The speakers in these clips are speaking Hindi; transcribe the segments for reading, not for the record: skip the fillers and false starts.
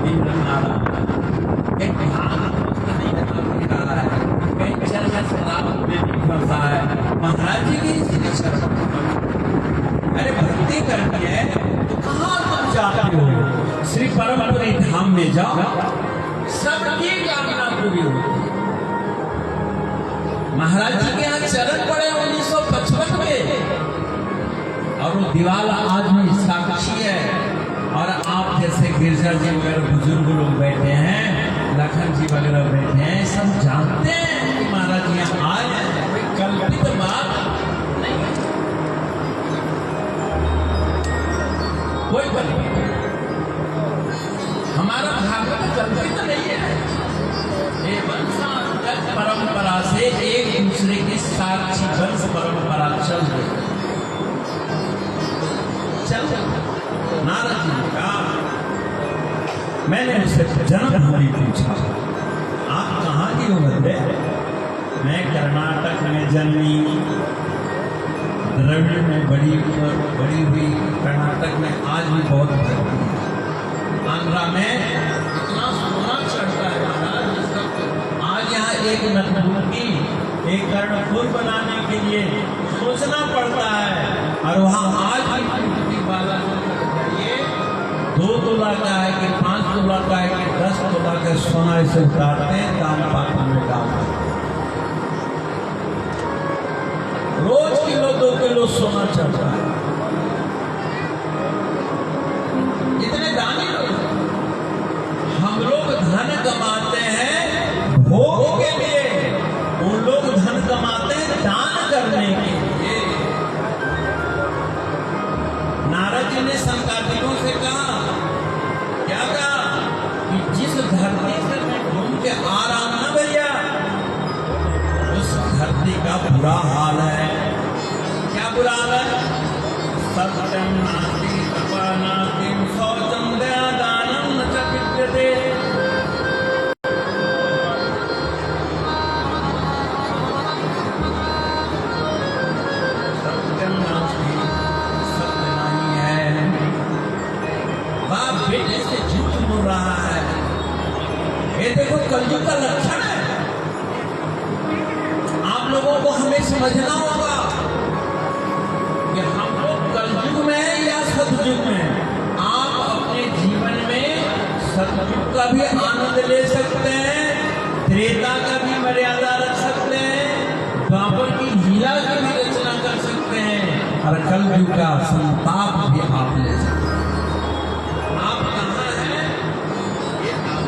वीर नारा कहीं ध्यान नहीं रहा है, कहीं चल शराब में नहीं फंसा है। महाराज जी की इसलिए शर्म, अरे भक्ति करनी है तो कहाँ तुम जाते हो? श्री परमपुरी धाम में जाओ, सबकी कामना पूरी हो। महाराज जी के यहाँ चरण पड़े 1955 में, और वो दीवार आज भी साक्षी है। और आप जैसे गिरजा जी वगैरह बुजुर्ग लोग बैठे हैं, लखन जी वगैरह बैठे हैं, सब जानते हैं कि महाराज जी यहाँ आए हैं, कल्पित बात नहीं है, कोई बात नहीं। हमारा भागवत कल्पित नहीं है, ये वंशांतर परंपरा से एक दूसरे की साक्षी वंश परंपरा चल रही। नारद जी ने कहा, मैंने उससे जन्म भूमि पूछा, आप कहाँ की हो बंदे? मैं कर्नाटक में जन्मी, द्रविड़ में बड़ी हुई, कर्नाटक में आज भी बहुत भक्ति है। आंध्रा में इतना सोना चढ़ता है महाराज, आज यहाँ एक नटबुकी, एक कर्णफूल बनाने के लिए सोचना पड़ता है, और वहाँ आज भी वाला जाइए 2 तोला का है कि 5 तोला का है कि 10 तोला का सोना इसे उतारते हैं, दाम पात्र में डालते हैं। रोज किलो 2 किलो सोना चढ़ता है। इतने दानी लोग, हम लोग धन कमाते हैं भोग के लिए, वो लोग धन कमाते हैं दान करने के लिए। नारद जी ने संकादिकों से कहा, क्या कहा कि जिस धरती से मैं घूम के आ रहा हूं ना भैया, उस धरती का बुरा हाल है। क्या बुरा हाल है? सत्यम नास्ति तपः नास्ति शौचं दया दानं न च विद्यते। सत्यम नास्ति, सत्य नहीं है, बाप बेटे से झूठ बोल रहा है। ये देखो कलयुग का लक्षण है। आप लोगों को हमें समझना होगा कि हम लोग कलयुग में हैं या सतयुग में हैं। आप अपने जीवन में सतयुग का भी आनंद ले सकते हैं, त्रेता का भी मर्यादा रख सकते हैं, द्वापर की लीला की भी रचना कर सकते हैं, और कलयुग का संताप भी आप ले सकते हैं। आप कहाँ हैं ये आप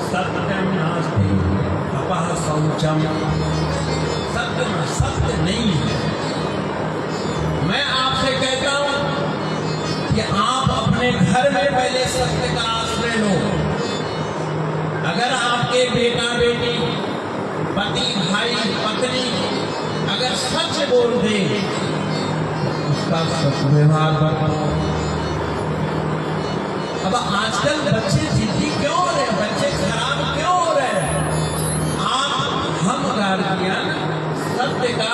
सत्यम नास्ति तपः शौचम, सत्य नहीं है। मैं आपसे कहता हूं कि आप अपने घर में पहले सत्य का आश्रय लो। अगर आपके बेटा बेटी, पति भाई पत्नी अगर सच बोल दे, उसका सद्व्यवहार करो। अब आजकल बच्चे जिद्दी क्यों हो रहे हैं, बच्चे खराब क्यों हो रहे हैं? हम गार्जियन सत्य का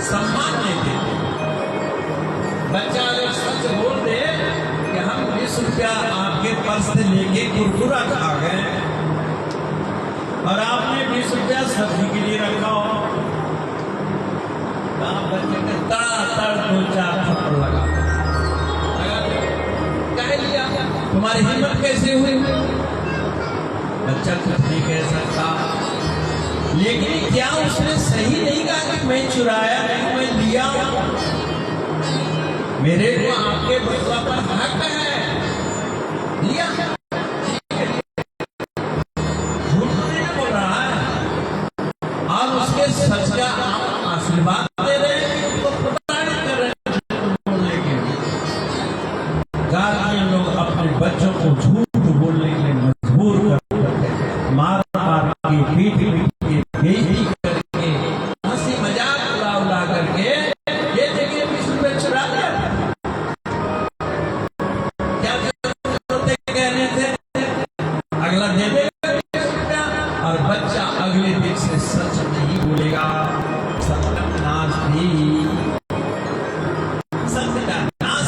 सम्मान नहीं देते। बच्चा अगर सच बोल दे कि हम 20 रुपया आपके पर्स से लेके कुरकुरा खा गए, और आपने 20 रुपया सब्जी के लिए रखा हो, तो आप बच्चे के तड़ 2-4 थप्पड़ लगा कह लिया, तुम्हारी हिम्मत कैसे हुई? बच्चा कुछ नहीं कह सकता, लेकिन क्या उसने सही नहीं कहा कि मैं चुराया नहीं, मैं लिया? मेरे को आपके बच्चा पर हक है, लिया। झूठ नहीं बोल रहा है, और उसके सच का आप आशीर्वाद दे रहे हैं, तो प्रताड़ित कर रहे हैं बोलने के लिए। गार्जियन लोग अपने बच्चों को झूठ बोलने के लिए मजबूर करते हैं, मार के पीठ के बेइज्जती करके, हंसी मजाक उड़ा करके, ये देखिए 20 रुपए चुरा लिया। क्या कहने थे, अगला दे देगा 20 रुपया, और बच्चा बच्चा अगले दिन से सच नहीं बोलेगा, सत्यानाश भी सत्य का नाश,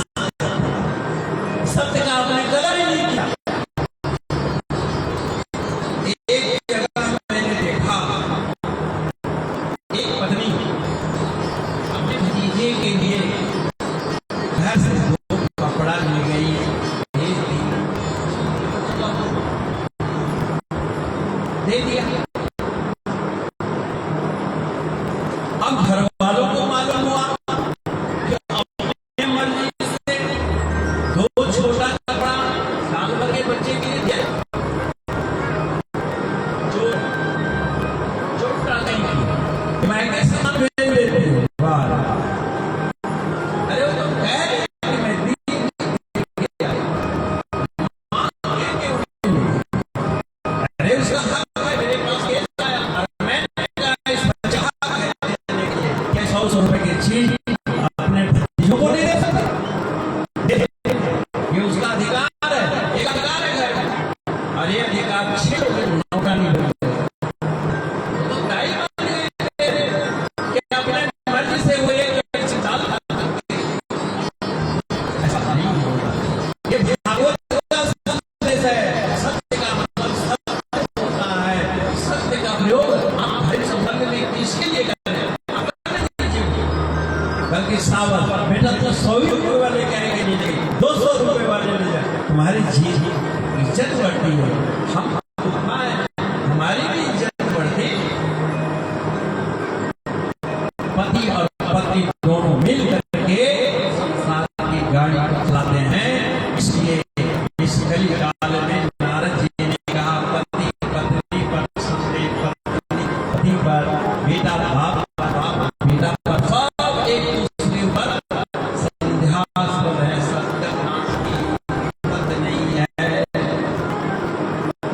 सत्य का आपने कदर ही नहीं किया। एक जगह मैंने देखा, एक पत्नी अपने भतीजे के लिए घर से दो कपड़ा ले गई, दे दिया। अब घर वालों को मालूम हुआ कि अपने मर्जी से दो छोटा कपड़ा साल भर के बच्चे के लिए दिया, जो छोटा नहीं थी। मैं कैसे सामान भेज देती हूँ, अरे वो तो कह रही कि मैं दी अरे उसका हक है मेरे पास, कैसा आया और मैंने इस बच्चा हक है देने के लिए, क्या 100 रुपए की चीज अपने भतीजों को नहीं दे सकते? ये उसका अधिकार है, एक अधिकार है घर में, और ये अधिकार 6 रुपए नौका नहीं देते। तो दाई मान गए कि अपने मर्जी से वो एक डाल सकते, ऐसा नहीं होगा। ये भागवत का संदेश है, सत्य का मतलब सत्य होता है। सत्य का प्रयोग आप हर संबंध में किसके लिए करें, बल्कि सावध बेटा तो 100 रुपए वाले कहेंगे नहीं, नहीं 200 रुपए वाले ले जाए, तुम्हारी जी इज्जत बढ़ती है, हम हमारी भी इज्जत बढ़ती। पति और पत्नी दोनों मिल करके संसार की गाड़ी चलाते हैं। इसलिए इस कली काल में नारद जी ने कहा, पति पत्नी पर संदेह, पत्नी पति पर, बेटा बाप बेटा पर, सब एक दूसरे पर संध्यास्पद है, सत्यानाश की बात नहीं है।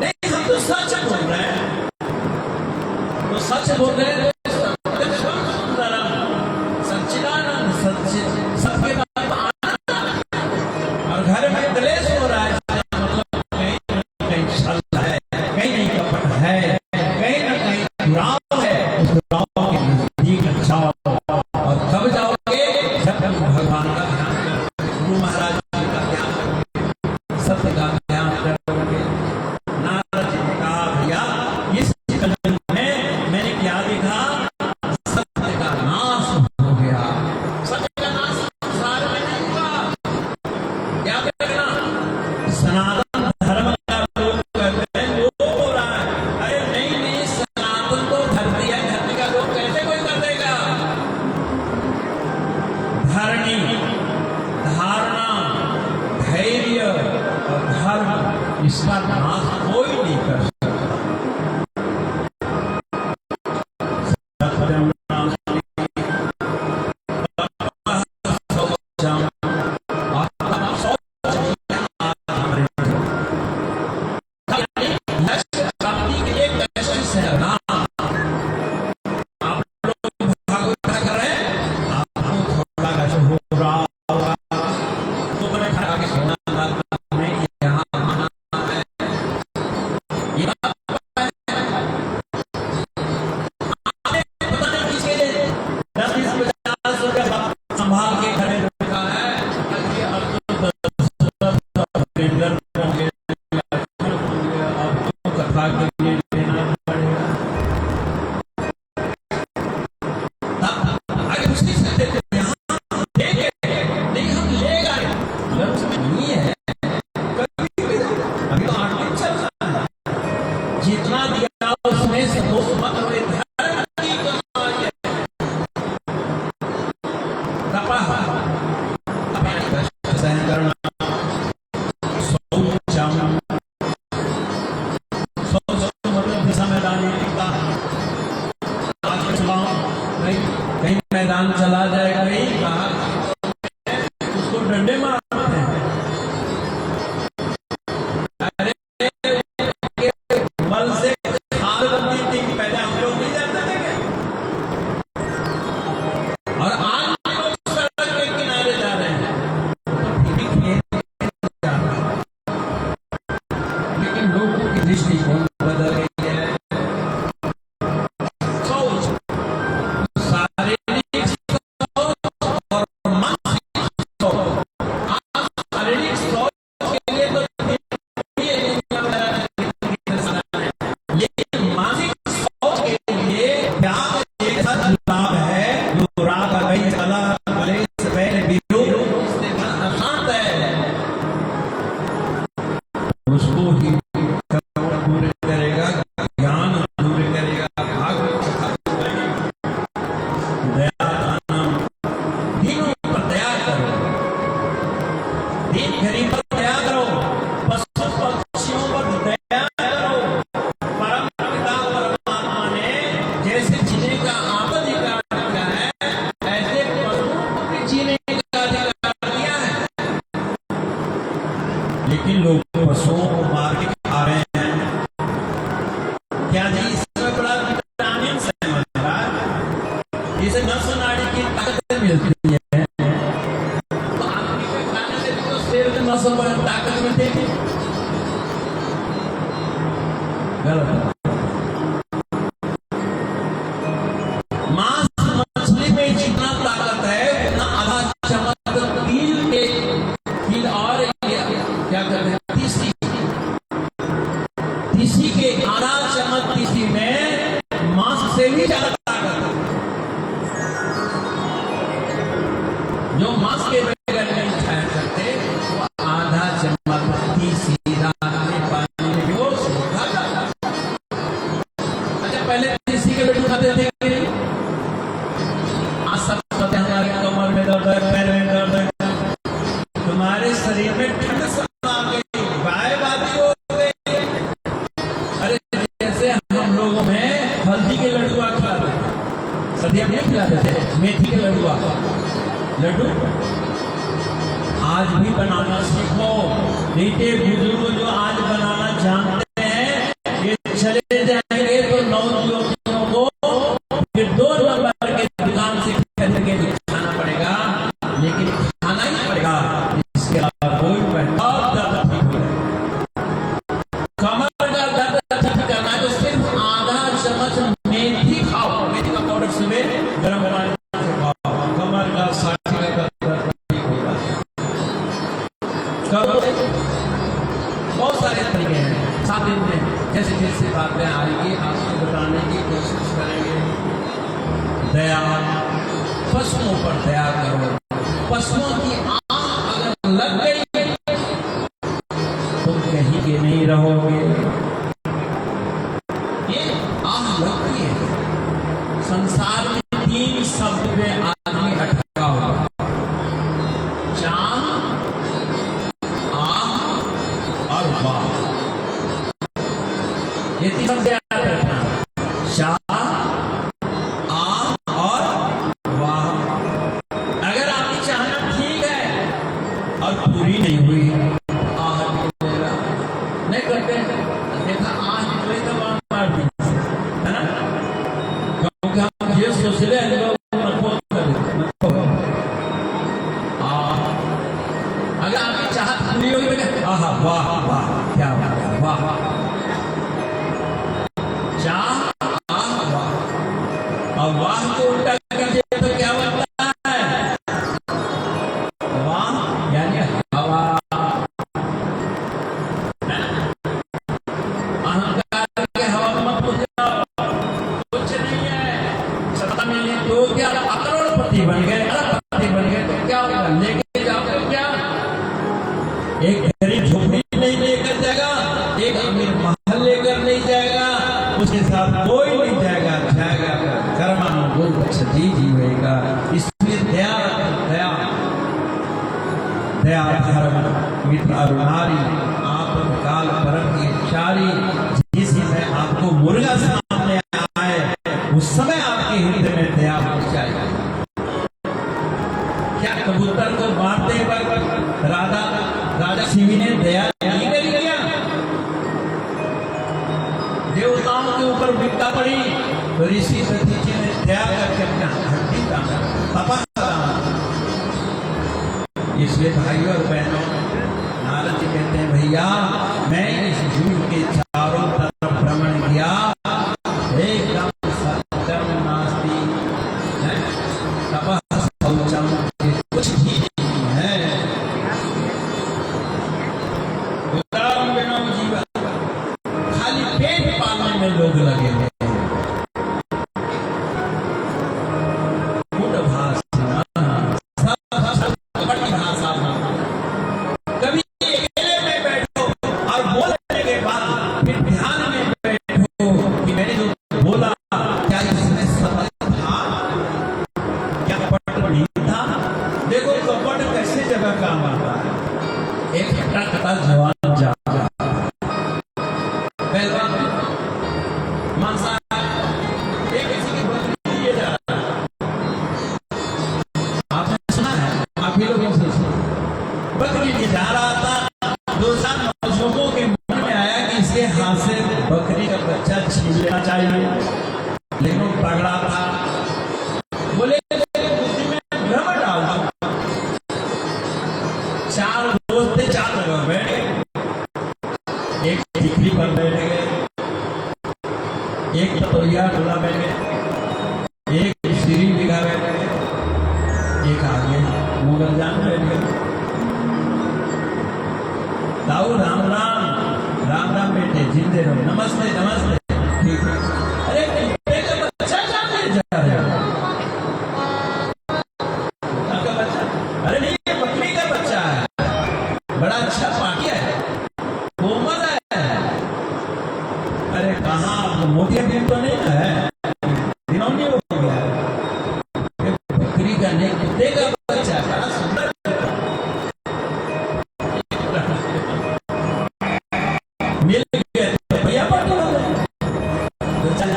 नहीं, हम तो सच बोल रहे हैं, तो सच बोल रहे हैं, सच्चिदानंद सबके नाम आनंद, और घर में क्लेश हो रहा है, मतलब कहीं छल है, कहीं कपट है, कहीं ना कहीं दुराव है। उस दुराव के नजदीक जाओ, और कब जाओगे, जब भगवान का ध्यान करोगे, गुरु महाराज जी का ध्यान करोगे, सत्य का ध्यान करोगे। नारद जी ने कहा, भैया इस कलयुग में मैंने क्या देखा, सत्य का नाश हो गया। सत्य का नाश संसार में नहीं हुआ, क्या देखना, सनातन धर्म का लोग कहते हैं लोग हो रहा है। अरे नहीं नहीं, सनातन तो धरती है, धरती का लोग कैसे कोई कर देगा? धरणी, धारणा, धैर्य और धर्म, इसका नाश कोई नहीं कर सकता। सत्यम नास्ति शौचम, आत्मा शौच आत्मरे। लक्ष्य प्राप्ति के लिए कशिश है ना। आप लोग भागवत कर रहे हैं, आपको थोड़ा कष्ट हो रहा होगा, तो मैंने खड़ा के सुना में यहाँ आना है, ये पता नहीं किसके लिए 10-20-50 रुपए संभाल के खड़े रखा है, ये अब तो 10 होंगे, अब तो कथा के लिए देना पड़ेगा। अगर उसकी से देते यहाँ देंगे, नहीं हम ले गए, लफ्ज में नहीं है, कभी भी अभी तो 8 दिन चल रहा है, जितना दिया उसमें से 2 मत हुए, धर्म की कमाई है। तपः, अपने कष्ट सहन करना, शौचम, शौच मतलब दिशा मैदानी का, आगे चलाओ, कहीं मैदान चला जाएगा, नहीं कहा उसको डंडे मारते हैं। अरे बल से खाल बनती थी कि पहले हम लोग नहीं जानते थे क्या? और आज लोग सड़क के किनारे जा रहे हैं, तो भी खेत जा रहा है, लेकिन लोगों की दृष्टिकोण बदल गई है। जिसे नस नाड़ी की ताकत मिलती है, तो आदमी के खाने से तो शरीर में नस में ताकत मिलती है। गलत। मांस मछली में जितना ताकत है उतना आधा चम्मच तिल और क्या कहते हैं तीसी के आधा चम्मच तीसी में मांस से भी ज्यादा ताकत है। जो मांस के बगैर नहीं खा सकते वो आधा चम्मच तीसी रात में पानी में भिगो खा जाता। अच्छा, पहले तीसी के लड्डू खाते थे कि नहीं? आज सब कहते हैं हमारे कमर में दर्द है, पैर में दर्द है, तुम्हारे शरीर में ठंड समा गई, बाएबादी हो गई। अरे जैसे हम लोगों में हल्दी के लड्डू खिलाते थे, सर्दियों में खिलाते थे मेथी के लड्डू आज भी बनाना सीखो। रीते बुजुर्ग जो आज बनाना जानते हैं ये चले जाएंगे तो 9 युवतियों को फिर 2 नंबर के दुकान से खरीद के खाना पड़ेगा, लेकिन खाना ही पड़ेगा। इसके अलावा कोई दर्द ठीक हो जाए। कमर का दर्द ठीक करना है तो सिर्फ आधा चम्मच मेथी खाओ। मेथी का पाउडर सुबह गर्म पानी से खाओ, कमर का साथी का दर्द ठीक होगा। बहुत सारे तरीके हैं। 7 दिन में जैसे जैसे बातें आएगी आपको बताने की कोशिश करेंगे। दया, पशुओं पर दया करो। पशुओं की आंख अगर लग गई तुम कहीं के नहीं रहोगे। ये आंख लगती है। संसार में 3 शब्द में आदमी अटका होगा, चांद, आंख और वाह। ये 3 शब्द याद रखना, चांद, आंख और वाह। अगर आपकी चाहना ठीक है और पूरी नहीं हुई, नहीं करते देखा आज कोई तो मार दी है ना, क्योंकि हम ये सोच ले अगर आपकी चाहत पूरी होगी, आहा वाह वाह क्या वाह वाह, चाह आह वाह। और वाह को उल्टा कीजिए तो क्या बनता है? वाह यानी हवा। अहंकार के हवा मत हो जाओ, कुछ नहीं है। सत्ता मिली तो क्या करोड़पति बन गए, अरबपति बन गए तो क्या होगा? लेके जाओगे क्या? एक गरीब झोपड़ी नहीं लेकर जाएगा, एक अमीर महल लेकर नहीं जाएगा, उसके साथ कोई नहीं जाएगा। जाएगा कर्मानुकूल सती जीवेगा। इसलिए दया दया दया धर्म मित्र अरुणारी आप काल परम की चारी। जिस समय आपको मुर्गा सामने आए उस समय आपके हृदय में दया हो जाएगी। क्या कबूतर को मारते वक्त राजा शिवी ने दया नहीं करी क्या? देवताओं के ऊपर विपदा पड़ी तो ऋषि सतीजी ने दया करके अपना हड्डी काटा, तपा। इसलिए भाइयों और बहनों, नारद जी कहते हैं भैया मैं इस जीव के चारों तरफ भ्रमण किया, एकदम सत्यम नास्ति तपः शौचम, कुछ भी नहीं है। उदाहरण बिना जीवन, खाली पेट पालने में लोग लगे हैं। कभी अकेले में बैठो और बोलने के बाद फिर ध्यान में बैठो कि मैंने जो बोला क्या इसमें समझ था, क्या कपट नहीं था। देखो कपट कैसे जगह काम आता है। एक हट्टा जवान जा पहलवान मांसाहारी एक किसी की बकरी लिए जा रहा है, आपने सुना है? आप ही लोगों से बकरी लिए जा रहा था। 2-4 नौजवानों के मन में आया कि इसके हाथ से बकरी का बच्चा छीन लेना चाहिए, लेकिन वो पगड़ा था। वो एक पतोहिया टोला बैठे, एक श्री बिगा बैठे, एक आगे मुगल जान बैठे। ताऊ राम राम राम राम बेटे, जिंदे रहो, नमस्ते नमस्ते, ठीक है। अरे कुत्ते का बच्चा कहाँ ले जा रहे हो? कुत्ता का बच्चा? अरे नहीं, ये बकरी का बच्चा है, बड़ा अच्छा पाकिया है, कोमल है। अरे कहाँ, मोटी भी तो नहीं है, दिनों नहीं हो गया है। बकरी का नहीं, कुत्ते का बच्चा, बड़ा सुंदर। मिल गए तो भैया पट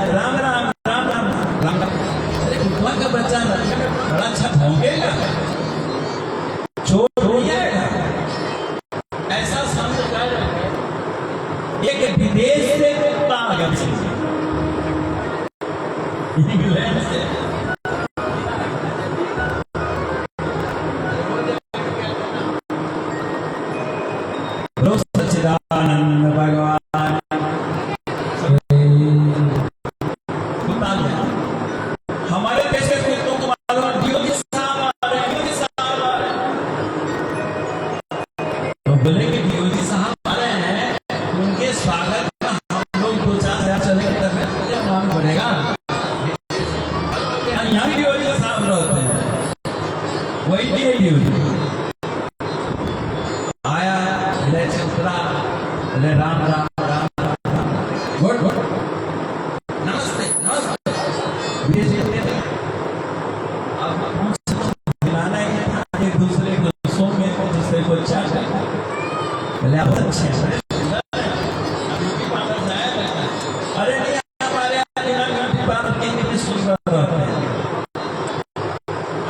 राम राम राम राम राम। अरे कुत्ता का बच्चा बड़ा अच्छा भौंकेगा, छोड़ हो जाएगा। ऐसा समझ कर एक विदेश से कुत्ता आ गया, इंग्लैंड से। सच्चिदानंद भगवान कुत्ता गया। हमारे देश के कुत्तों को मालूम, योगी साहब आ रहे हैं, योगी साहब आ रहे हैं। तो बोले कि योगी साहब आ रहे हैं, उनके स्वागत का हम लोग 2-4 चले तक मालूम पड़ेगा। यहाँ भी योगी साहब रहते हैं, वही भी योगी आया, ले चुतरा, ले राम राम राम राम, गुड गुड, नमस्ते नमस्ते। अब मिलाना ही था, एक दूसरे को सो में, एक दूसरे को चाट, बोले आप अच्छे हैं। अरे नहीं, हमारे यहाँ सुंदर रहते हैं,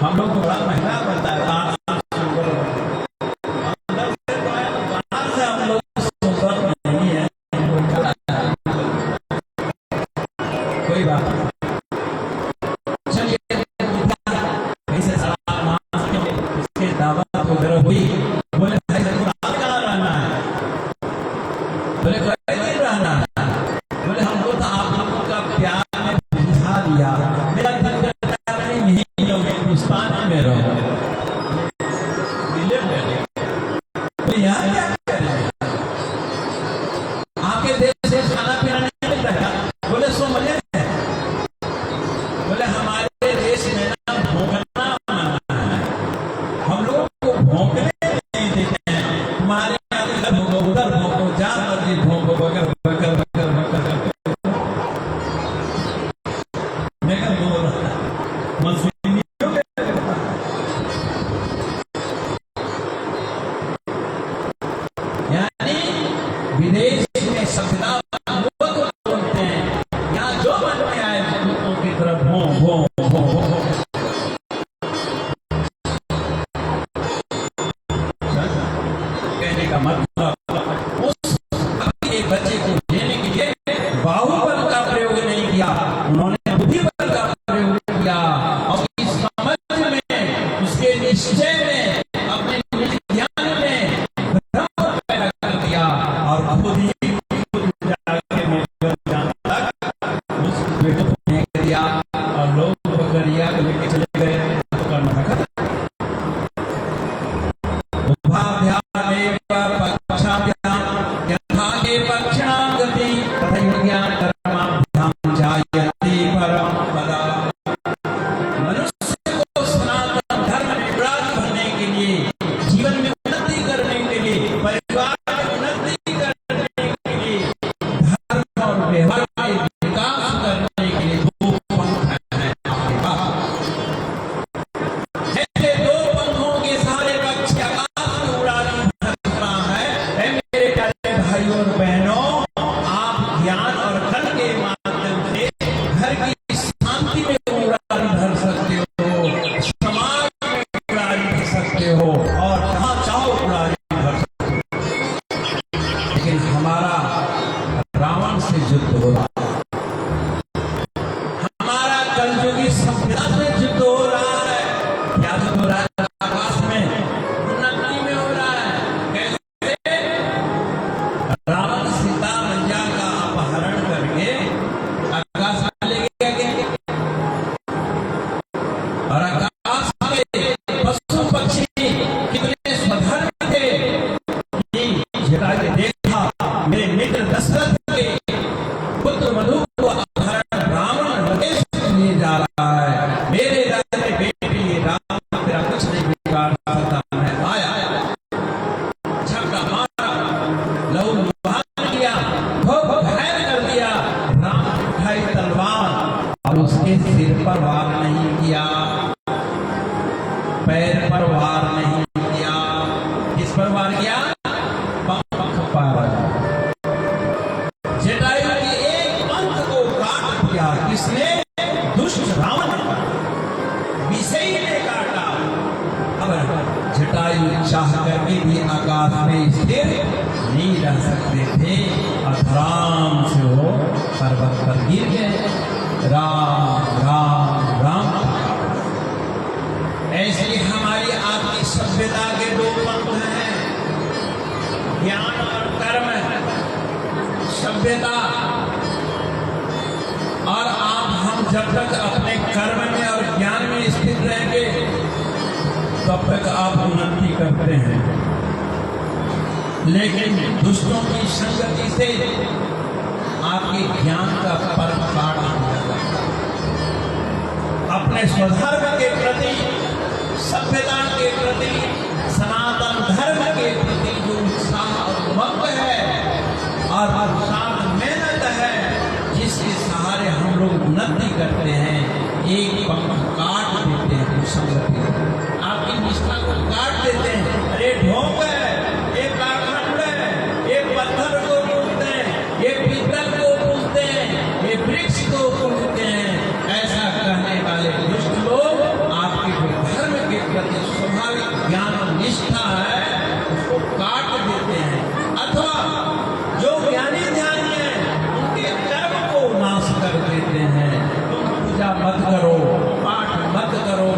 हम लोग को बड़ा महंगा पड़ता है। कोई बात चलिए, ऐसे इसके दावत वगैरह हुई। बोले भाई रात कहाँ रहना है? बोले कहीं नहीं रहना है। बोले हमको तो आप लोगों का प्यार में बुझा दिया, मेरा दिल करता है यहीं रहो, हिंदुस्तान में रहो। दिल्ली में यहाँ क्या करें? आपके देश से खाना पीना नहीं मिलता है? बोले सो मजे। बोले हमारे देश में ना भोंकना मना है, हम लोगों को भोंकने नहीं देते हैं। तुम्हारे यहाँ इधर भोंको, उधर भोंको, जहाँ मर्जी भोंको, बकर बकर बकर बकर। देखा बोल रहा मजदूरियों में यानी विदेश में सभ्यता बोलते हैं, यहाँ जो मन में आए कुत्तों की तरफ भों भों भों भों। कहने का मतलब उस एक बच्चे को लेने के लिए बाहुबल का प्रयोग नहीं किया, उन्होंने बुद्धि बल का प्रयोग किया। और इस समझ में, उसके निश्चय में, अपने ज्ञान में भ्रम पैदा कर दिया, और खुद ही जाके मुगल जान तक उस बेटे को फेंक दिया, और लोग बकरिया को लेके चले गए। उपाध्याय पक्षाभ्याम यथा के पक्षां गति तथैव ज्ञान कर्माभ्याम जायते उसके सिर पर वार नहीं किया, पैर पर वार नहीं किया, किस पर वार किया? पंख पर। जटायु के एक पंख को काट दिया, किसने? दुष्ट रावण ने काटा, विषयी ने काटा। अब जटायु चाह करके भी आकाश में स्थिर नहीं रह सकते थे और धड़ाम से वो पर्वत पर गिर गए। राम राम राम। ऐसी हमारी आपकी सभ्यता के दो पंथ हैं, ज्ञान और कर्म। सभ्यता और आप हम जब तक अपने कर्म में और ज्ञान में स्थित रहेंगे तब तक आप उन्नति करते हैं, लेकिन दुष्टों की संगति से आपके ज्ञान का पर्व काट दिया। अपने स्वधर्म के प्रति, सभ्यता के प्रति, सनातन धर्म के प्रति जो उत्साह और उमंग है और साथ मेहनत है, जिसके सहारे हम लोग उन्नति करते हैं, एक पंख काट देते हैं कुसंगति, आपकी निष्ठा को काट देते हैं। अरे ढोंग है, एक काठखंड है, एक पत्थर को पूजते हैं, एक पीतल को पूजते हैं, एक वृक्ष को पूजते हैं, ऐसा कहने वाले दुष्ट लोग आपके जो धर्म के प्रति स्वाभाविक ज्ञान और निष्ठा है उसको काट देते हैं, अथवा जो ज्ञानी ध्यानी है उनके कर्म को नाश कर देते हैं। तुम पूजा मत करो, पाठ मत करो,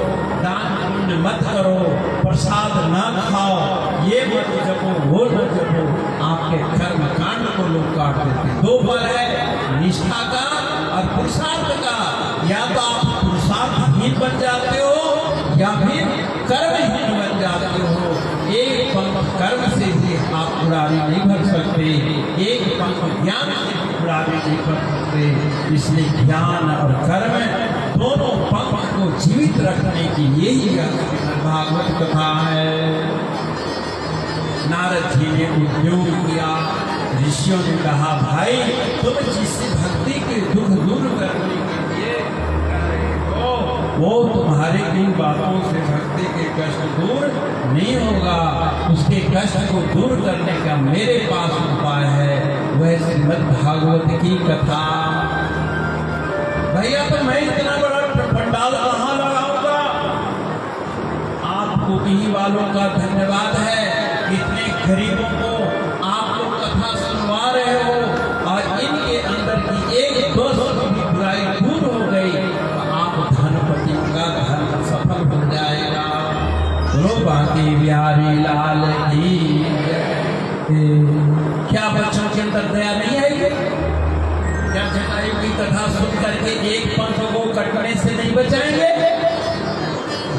दान पुण्य मत करो, प्रसाद न खाओ, ये मत जपो, वो न जपो, आपके कर्म कांड को लोग काट देते हैं। दो फल है, निष्ठा का और पुरुषार्थ का। या तो आप पुरुषार्थहीन बन जाते हो या फिर कर्महीन बन जाते हो। एक पंख कर्म से ही आप उड़ारी नहीं भर सकते, एक पंख ज्ञान से भी उड़ारी नहीं भर सकते। इसलिए ज्ञान और कर्म दोनों पंख को जीवित रखने की यही भागवत कथा है। नारद जी ने उद्योग किया, ऋषियों ने कहा भाई तुम जिससे भक्ति के दुख दूर करने के लिए कर रहे हो, वो तुम्हारे इन बातों से भक्ति के कष्ट दूर नहीं होगा। उसके कष्ट को दूर करने का मेरे पास उपाय है, वह श्रीमद् भागवत की कथा। भैया तो मैं इतना बड़ा पंडाल कहाँ लगाऊंगा? आपको इन्हीं वालों का धन्यवाद है, इतने गरीबों को आप लोग कथा सुनवा रहे हो और इनके अंदर की एक दो की बुराई दूर हो गई तो आप धनपति का धर्म सफल हो जाएगा। लो बाकी बिहारी लाल की। क्या बच्चों के अंदर दया नहीं आई? क्या जटायु की कथा सुन करके एक पंथ को कटने से नहीं बचाएंगे?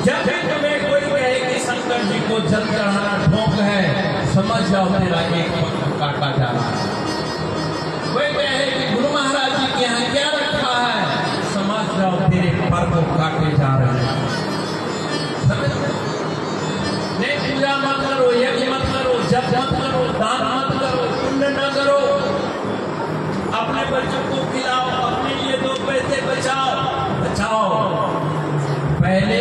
जब भी तुम्हें कोई कहे कि शंकर जी को जल चढ़ाना ढोंग है, समझ जाओ तेरा एक पंख काटा जा रहा है। कोई कहे कि गुरु महाराज जी के यहाँ क्या रखा है, समझ जाओ तेरे पर को काटे जा रहे हैं। नहीं, पूजा मत करो, यज्ञ मत करो, जप मत करो, दान मत करो, पुण्य न करो, अपने बच्चों को खिलाओ, अपने लिए दो पैसे बचाओ। पहले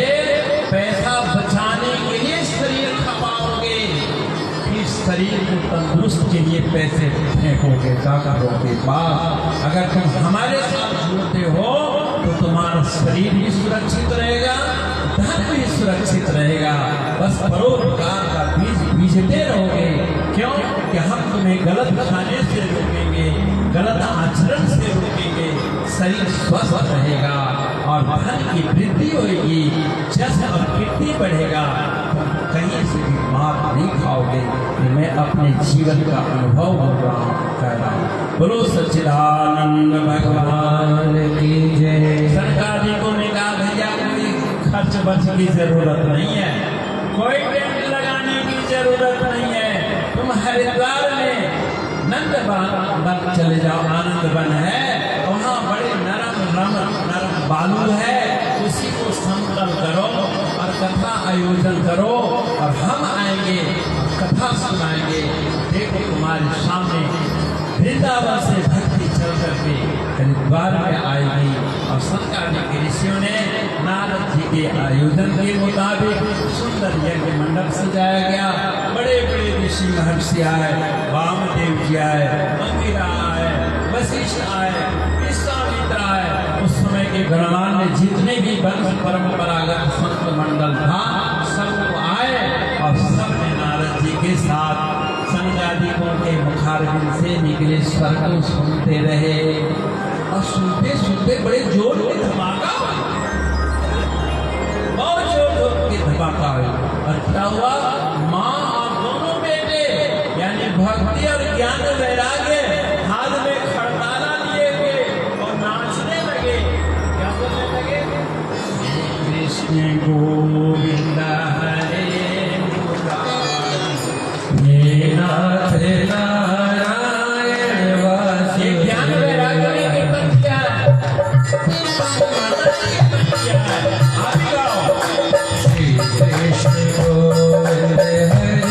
पैसा बचाने के लिए शरीर खपाओगे, फिर शरीर को तंदुरुस्त के लिए पैसे फेंकोगे डॉक्टरों के पास। अगर तुम हमारे साथ जुड़ते हो तो तुम्हारा शरीर भी सुरक्षित रहेगा, धन भी सुरक्षित रहेगा। बस परोपकार का बीज बीजते रहोगे। क्यों? कि हम तुम्हें गलत खाने से रोकेंगे, गलत आचरण से रोकेंगे, शरीर स्वस्थ रहेगा और धन की वृद्धि होगी, जस और कीर्ति बढ़ेगा। कहीं से भी मार नहीं खाओगे। मैं अपने जीवन का अनुभव कर रहा हूँ। बोलो सच्चिदानंद भगवान की जय। सरकार जी को ने कहा भैया कोई खर्च बर्च की जरूरत नहीं है, कोई टेंट लगाने की जरूरत नहीं है। तुम हरिद्वार में नंद वन चले जाओ, आनंद वन है, वहाँ बड़े नरम बालू है, उसी को समतल करो और कथा आयोजन करो और हम आएंगे, कथा सुनाएंगे। देखो तुम्हारे सामने वृंदावन से भक्ति चल करके हरिद्वार में आएगी। और सनकादिक ऋषियों ने नारद जी के आयोजन के मुताबिक सुंदर यज्ञ मंडप सजाया गया। बड़े बड़े ऋषि महर्षि आए, वामदेव जी आए, अंगिरा आए, वशिष्ठ आए, विश्वामित्र आए। उस समय के गणमान्य जितने भी वंश परंपरागत संत मंडल था सब आए और सबने नारद जी के साथ सनकादिकों के मुखारबिंद से निकले स्वर को सुनते रहे। और सुनते सुनते बड़े जोर के धमाका, बहुत जोर के धमाका हुआ। और क्या हुआ, माँ और दोनों बेटे यानी भक्ति और ज्ञान वैराग्य हाथ में खड़ताला लिए हुए और नाचने लगे। क्या बोलने लगे, कृष्ण गोविंद हरे मुरारी, नाथ नारायण वासुदेव। ये ज्ञान वैराग्य में कीर्तन किया है। आप गाओ, श्री कृष्ण गोविंद हरे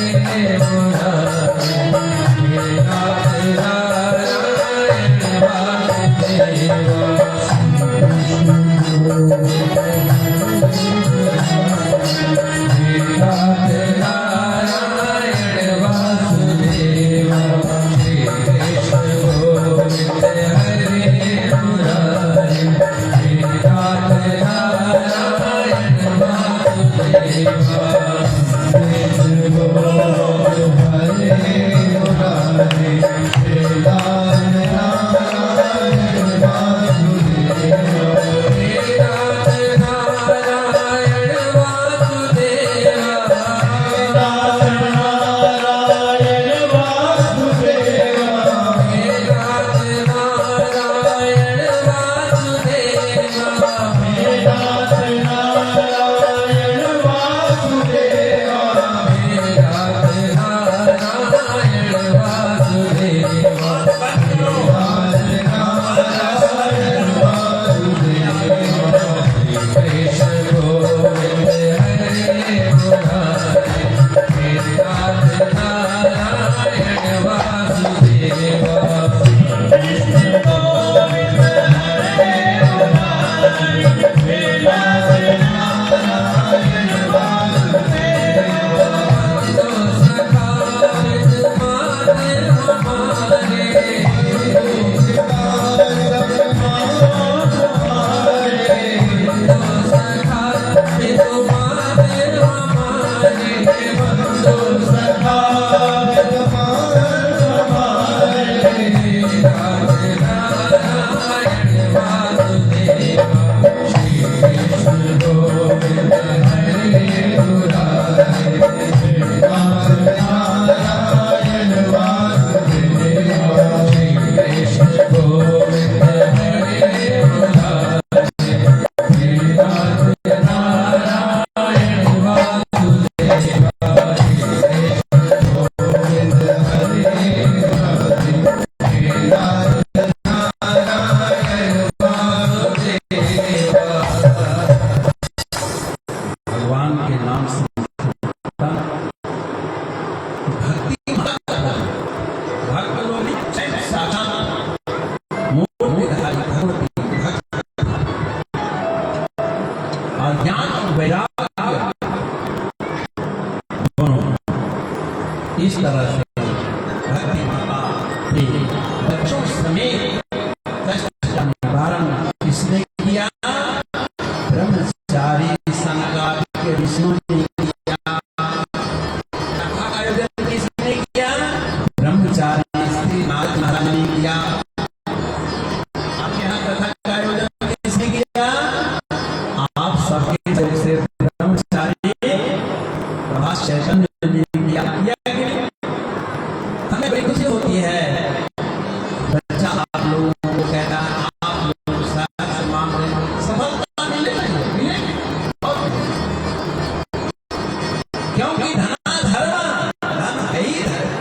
मुरारी, नाथ नारायण वासुदेव। इस तरह से भक्ति माता ने बच्चों समेत कष्ट का निवारण किसने किया? ब्रह्मचारी सनकादिक ऋषियों ने किया। कथा का आयोजन किसने किया? ब्रह्मचारी श्री नाथ महाराज ने किया। आपके यहाँ कथा का आयोजन किसने किया? आप सबके जैसे ब्रह्मचारी प्रभास चैतन्य ने किया। हमें बड़ी खुशी होती है बच्चा आप लोगों को कहता है आप लोग साथ मामले सफलता मिलेगी, क्योंकि धना धर्म धन है ही धर्म।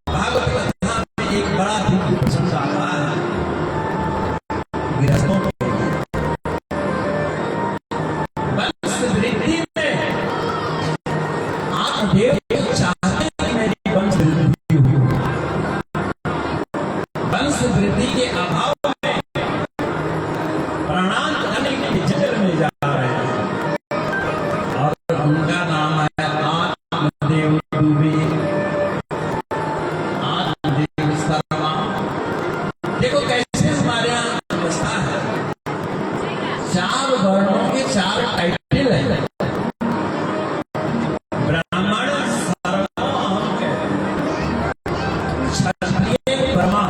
भागवत कथा में एक बड़ा दुख प्रसंग आता है गृहस्थों के वंश वृद्धि में आत्मदेव चाहते कि मेरी वंश वृद्धि हो, चार वर्णों के चार टाइटल है। ब्राह्मण सर्वो अहम है, क्षत्रिय ब्रह्मा,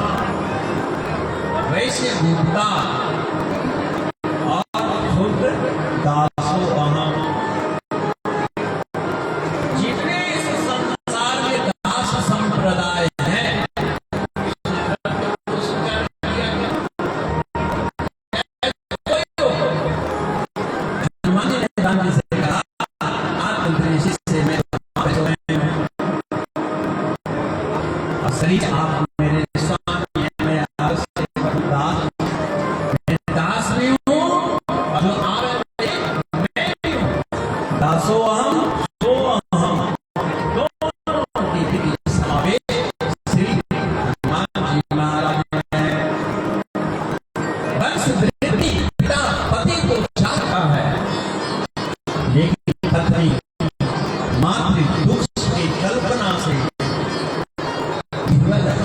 वैश्य देवता और शूद्र दासो अहम। जितने इस संसार में दास संप्रदाय है, हनुमान जी ने राम जी से कहा, आत्मदृष्टि से मैं और शरीर आप मेरे स्वामी हैं, मैं आपसे दास, मैं दास भी हूँ और जो आप मैं भी हूँ। दासो अहम सो अहम, दोनों की समावेश श्री हनुमान जी महाराज में वंश वृद्धि पिता पति को चाहता है, लेकिन पत्नी मातृ दुख की कल्पना से विवल है।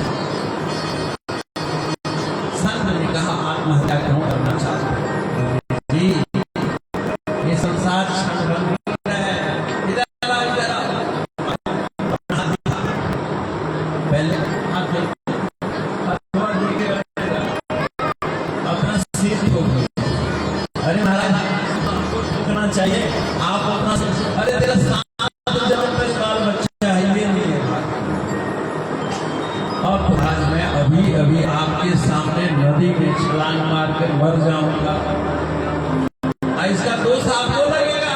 संत ने कहा आत्महत्या क्यों करना चाहते हो? जी, ये संसार क्षणभंगुर है। इधर आओ, इधर आओ। पहले हाथ देखो, हाथ देके अपना सिर ठोको। अरे महाराज, आपको ठोकना चाहिए, आप अपना सिर, अरे तेरा 7 जन्म में बाल बच्चा है, ये नहीं है। अब आज मैं अभी अभी आपके सामने नदी में छलांग मार कर मर जाऊंगा, इसका दोष आपको लगेगा।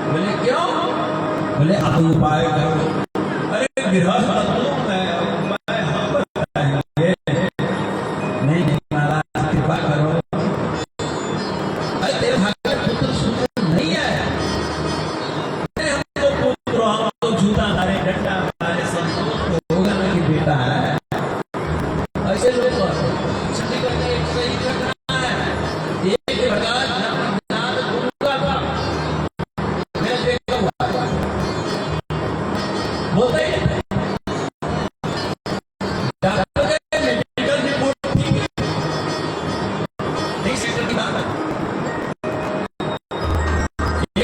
बोले क्यों? बोले आप उपाय करो। अरे गृहस्थ उपाय हम बताएंगे। नहीं महाराज कृपा करो। अरे तेरे भाग्य में पुत्र सुंदर नहीं है, हमको पुत्र, हमको जूता मारे, डंडा मारे, संतोष तो होगा ना कि बेटा है। ऐसे लोग छठी करके एक सही करना है। एक प्रकार जगन्नाथ गुरु का था, मैं देखा हुआ बोलते ही डॉक्टर के मेडिकल रिपोर्ट ठीक है, नहीं सेंटर की बात है।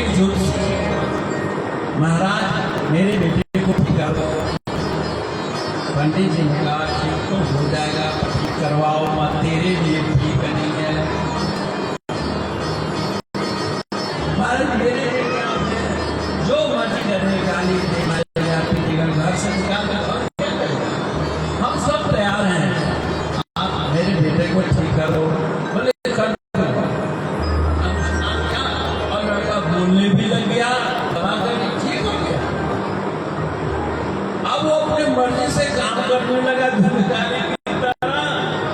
एक ज्योतिषी, महाराज मेरे बेटे को ठीक कर दो। पंडित जी ने कहा ठीक तो हो जाएगा, ठीक करवाओ मत, तेरे लिए ठीक नहीं है। महाराज मेरे लिए क्या है? जो मर्जी करने गाली दे, घर से निकाल कर क्या करेगा? हम सब तैयार हैं, आप मेरे बेटे को ठीक कर दो। बोले कर दो। और लड़का बोलने भी लग गया, दवा करके ठीक हो गया। अब वो अपने मर्जी से काम करने लगा, धनकारी की तरह,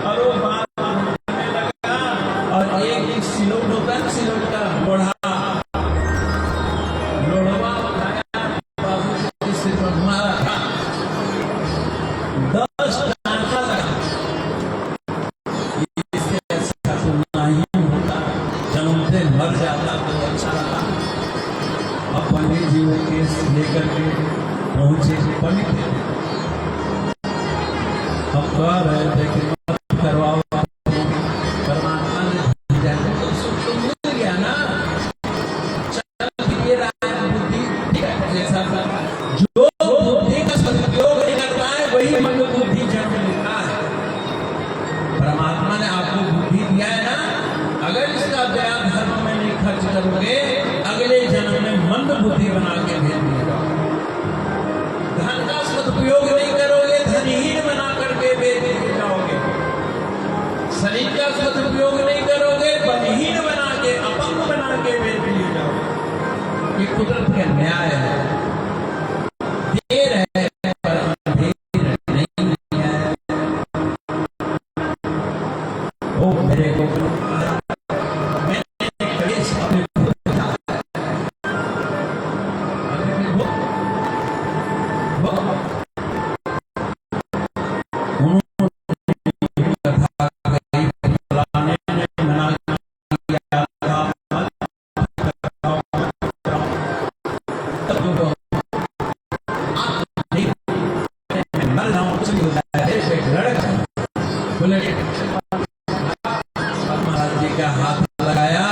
और वो बात करने लगा। और एक सिलोट होता है, सिलोट का लोढ़ा, लोढ़वा उठाया, बाबू से सिर पर मारा था, 10 टांका लगा। इससे अच्छा तो नहीं होता, जन्मते मर जाता तो अच्छा था। अब पंडित जी वो केस लेकर के पहुंचे। पंडित हम कह रहे थे कि मत करवाओ, परमात्मा ने जाने तो सुख तो मिल गया ना, चल ये रहा है बुद्धि, ठीक है। जैसा जो बुद्धि का सदुपयोग नहीं करता है वही मन बुद्धि जन्म लेता है। परमात्मा ने आपको बुद्धि दिया है ना, अगर इसका दया धर्म में नहीं खर्च करोगे, अगले जन्म में मंद बुद्धि बना के भेज दिएगा। धन का सदुपयोग नहीं करोगे, धनहीन बना करके भेज दिए जाओगे। शरीर का सदुपयोग नहीं करोगे, बलहीन बना के, अपंग बना के भेज दिए जाओगे। ये कुदरत का न्याय है। दे रहे पर अंधेर नहीं है। ओ मेरे को महाराज जी का हाथ लगाया,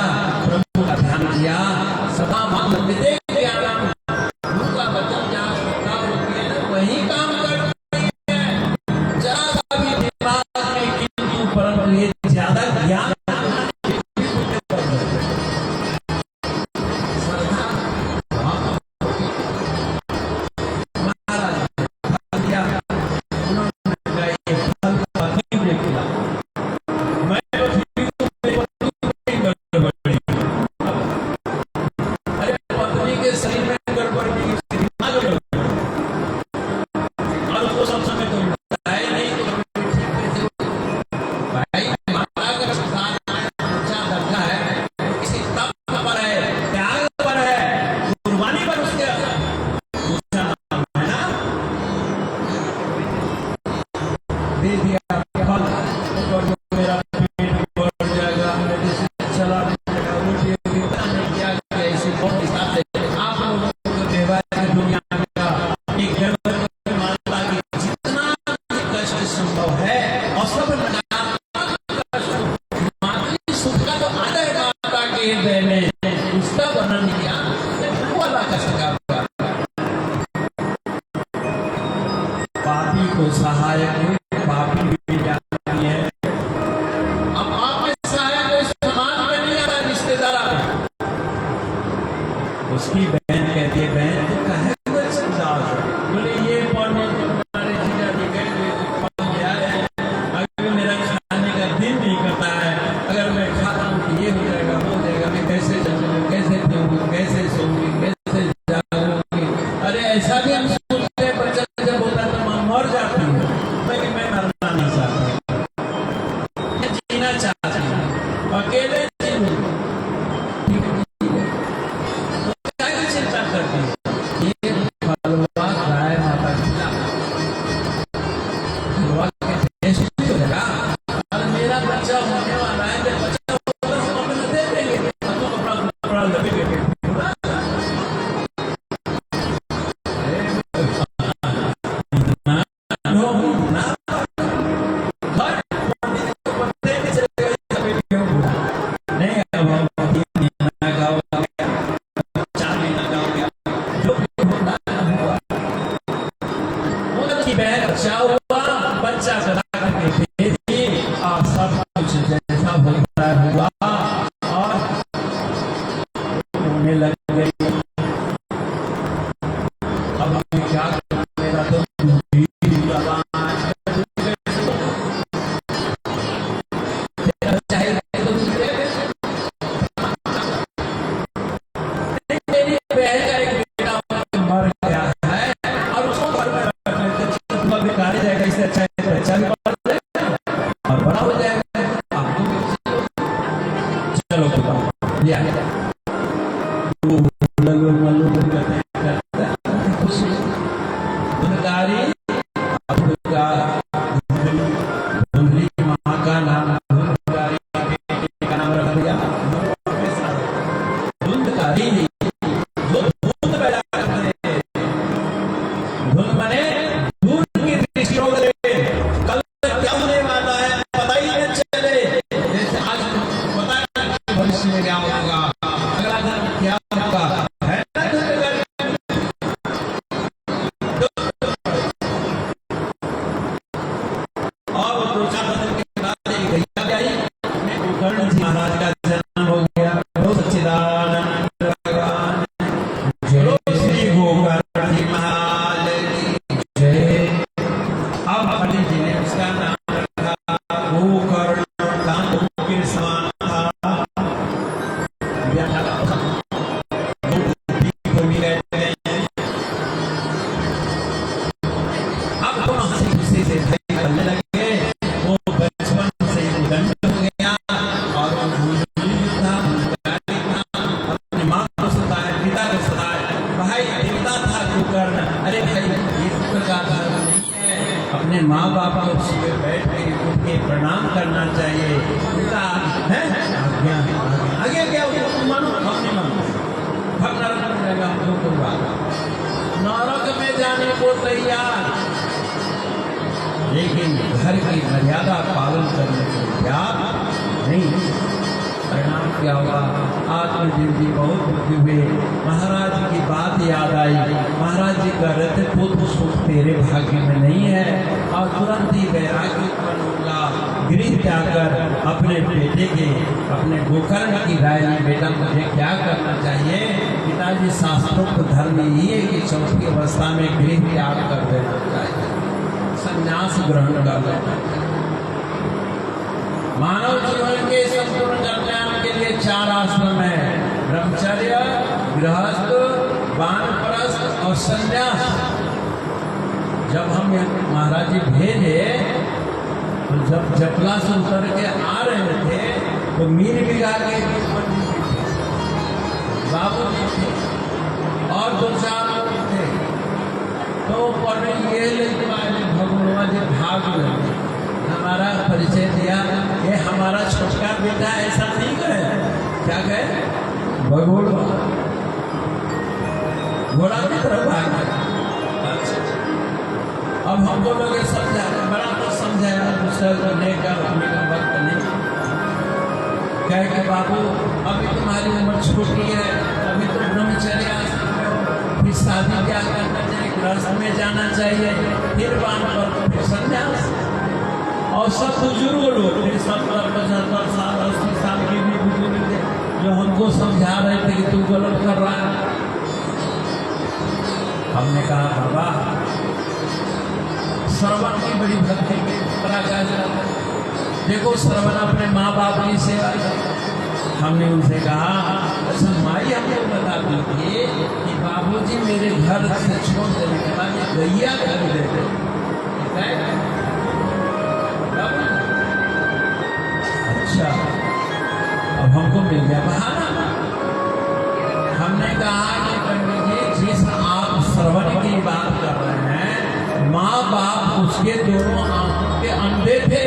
अकेले जीवन क्या की चिंता करती है? ये फलवा गाय माता पिता फलवा के देश में होगा और मेरा बच्चा होने वाला है, जब बच्चा होगा हम अपने दे देंगे, हम तो कपड़ा लपेटेंगे। बच्चा हुआ, बच्चा चला करके भेजी और सब कुछ जैसा होता हुआ और होने लग गई। अब मैं क्या करूं, मेरा तो मेरी बहन का एक बेटा मर गया है और उसको घर में बेकार जाएगा, इससे अच्छा है बच्चा भी पढ़ जाएगा और बड़ा हो जाएगा। आपको चलो लिया माँ का नाम का नाम रख दिया धुंधकारी, जो धुंध पैदा करते हैं। धुंध बने कल क्या होने वाला है पता ही नहीं चले, जैसे आज पता नहीं भविष्य में क्या होगा, अगला दिन क्या होगा, है ना? और 2-4 दिन के बाद एक गैया आई, गोकर्ण जी महाराज का जन्म हो गया। सच्चिदानंद भगवान जय, श्री गोकर्ण जी महाराज की जय। अब पंडित जी ने उसका नाम रखा गोकर्ण, के समान था। अब तो हंसी खुशी से करने लगे, वो बचपन से उदंड हो गया और वो था, अपनी माँ को सताए, पिता को सताए, भाई देवता था गोकर्ण। अरे भाई ये प्रकार नहीं है, अपने माँ बाप को सुबह बैठ के उनके प्रणाम करना चाहिए। पिता है आज्ञा, आगे क्या मानो, हम नहीं मानो, हम नरक में रहेगा, हम लोग कोई बात नरक में जाने को तैयार, लेकिन घर की मर्यादा पालन करने को तैयार नहीं। परिणाम क्या हुआ, आत्मजिंदगी बहुत दुखी हुए। महाराज जी की बात याद आई, महाराज जी कह रहे थे पुत्र सुख तेरे भाग्य में नहीं है, और तुरंत ही वैराग्य उत्पन्न होगा। गृह त्याग कर अपने बेटे के, अपने गोकर्ण की राय ली, बेटा मुझे क्या करना चाहिए? पिताजी शास्त्रोक्त धर्म यही है कि चौथी अवस्था में गृह त्याग कर देना चाहिए, संन्यास ग्रहण कर लेना। मानव जीवन के संपूर्ण कल्याण के लिए 4 आश्रम है, ब्रह्मचर्य, गृहस्थ, वानप्रस्थ और संन्यास। जब हम महाराज जी भेजे तो जब जपला से उतर के आ रहे थे तो मीर बिगा के बाबू जी थे और 2-4 लोग थे, तो पढ़े ये भगवान जी भाग लगे, हमारा परिचय दिया, ये हमारा छोटा बेटा ऐसा नहीं है, क्या कहे भगोड़ घोड़ा की तरफ भाग। अब हमको लोग समझा, बड़ा तो समझाया, दूसरा करने का अपने का वक्त नहीं। कहे कि बाबू अभी तुम्हारी उम्र छोटी है, अभी तो ब्रह्मचर्य, फिर शादी क्या करना चाहिए, गृहस्थ में जाना चाहिए, फिर वानप्रस्थ, फिर संन्यास। और सब बुजुर्ग लोग 70-75 साल 80 साल के भी बुजुर्ग थे, जो हमको समझा रहे थे कि तू गलत कर रहा है। हमने कहा बाबा श्रवण की बड़ी भक्ति देखो, श्रवण अपने माँ बाप की सेवा। हमने उनसे कहा अच्छा माई हमको बता दीजिए कि बाबूजी मेरे घर से छोड़ देने के बाद गैया कर देते, अच्छा हमको मिल गया बहाना। हमने कहा कि पंडित जी, जिस आप श्रवण की बात कर रहे हैं, माँ बाप उसके दोनों आंखों के अंधे थे,